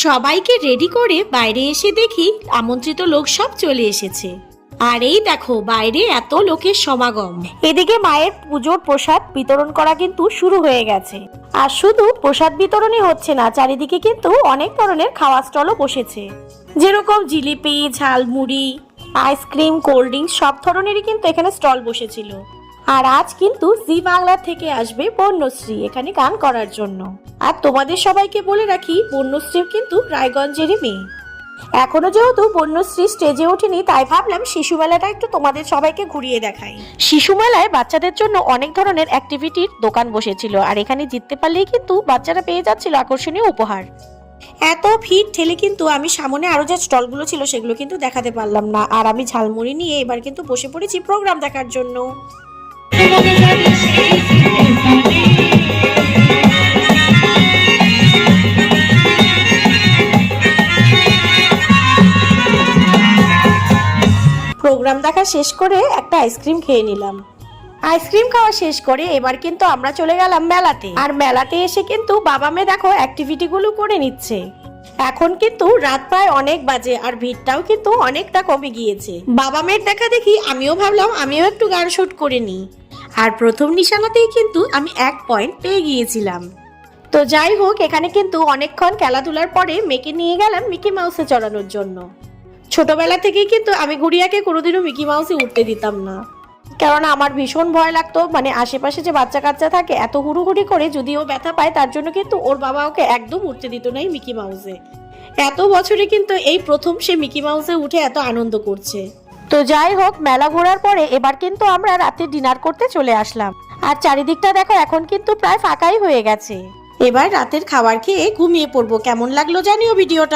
সবাইকে রেডি করে বাইরে এসে দেখি আমন্ত্রিত লোক সব চলে এসেছে। আর এই দেখো বাইরে এত লোকের সমাগম। এদিকে মায়ের পুজোর প্রসাদ বিতরণ করা কিন্তু শুরু হয়ে গেছে। আর শুধু প্রসাদ বিতরণই হচ্ছে না, চারিদিকে কিন্তু অনেক ধরনের খাওয়া স্টলও বসেছে, যেরকম জিলিপি, ঝালমুড়ি, আইসক্রিম, কোল্ড ড্রিঙ্কস সব ধরনেরই কিন্তু এখানে স্টল বসেছিল। আর আজ কিন্তু জি বাংলা থেকে আসবে বন্যশ্রী এখানে গান করার জন্য। আর তোমাদের সবাইকে বলে রাখি, বন্যশ্রী কিন্তু রায়গঞ্জেরই মেয়ে। এখনো যেহেতু বন্যশ্রী স্টেজে ওঠেনি, তাই ভাবলাম শিশু মেলাটা একটু তোমাদের সবাইকে ঘুরিয়ে দেখাই। শিশু মেলায় বাচ্চাদের জন্য অনেক ধরনের অ্যাক্টিভিটির দোকান বসেছিল, আর এখানে জিততে পারলেই কিন্তু বাচ্চারা পেয়ে যাচ্ছিল আকর্ষণীয় উপহার। এত ভিড় ঠেলে কিন্তু আমি সামনে আরো যে স্টলগুলো ছিল সেগুলো কিন্তু দেখাতে পারলাম না। আর আমি ঝালমুড়ি নিয়ে এবার কিন্তু বসে পড়েছি প্রোগ্রাম দেখার জন্য। প্রোগ্রাম দেখা শেষ করে একটা আইসক্রিম খেয়ে নিলাম। আইসক্রিম খাওয়া শেষ করে এবার কিন্তু আমরা চলে গেলাম মেলাতে। আর মেলাতে এসে কিন্তু বাবা মেয়ে দেখো অ্যাক্টিভিটি গুলো করে নিচ্ছে। এখন কিন্তু রাত প্রায় অনেক বাজে, আর ভিড়টাও কিন্তু অনেকটা কমে গিয়েছে। বাবা মেয়ের দেখা দেখি আমিও ভাবলাম আমিও একটু গান শুট করে নিই। আর প্রথম নিশানাতেই কিন্তু আমি 1 পয়েন্ট পেয়ে গিয়েছিলাম। তো যাই হোক, এখানে কিন্তু অনেকক্ষণ খেলাধুলার পরে মেয়েকে নিয়ে গেলাম মিকি মাউসে চড়ানোর জন্য। ছোটবেলা থেকেই কিন্তু আমি গুড়িয়াকে কোনোদিনও মিকি মাউসে উঠতে দিতাম না, কারণ আমার ভীষণ ভয় লাগতো। মানে আশেপাশে যে বাচ্চা কাচ্চা থাকে এত হুড়ুহুড়ি করে যদি ও ব্যথা পায়, তার জন্য কিন্তু ওর বাবা ওকে একদম উঠতে দিত না এই মিকি মাউসে। এত বছরে কিন্তু এই প্রথম সে মিকি মাউসে উঠে এত আনন্দ করছে। তো যাই হোক, মেলা ঘোরার পরে এবার কিন্তু আমরা রাতে ডিনার করতে চলে আসলাম। আর চারিদিকটা দেখো এখন কিন্তু প্রায় ফাঁকাই হয়ে গেছে। এবার রাতের খাবার খেয়ে ঘুমিয়ে পড়বো। কেমন লাগলো জানিও ভিডিওটা।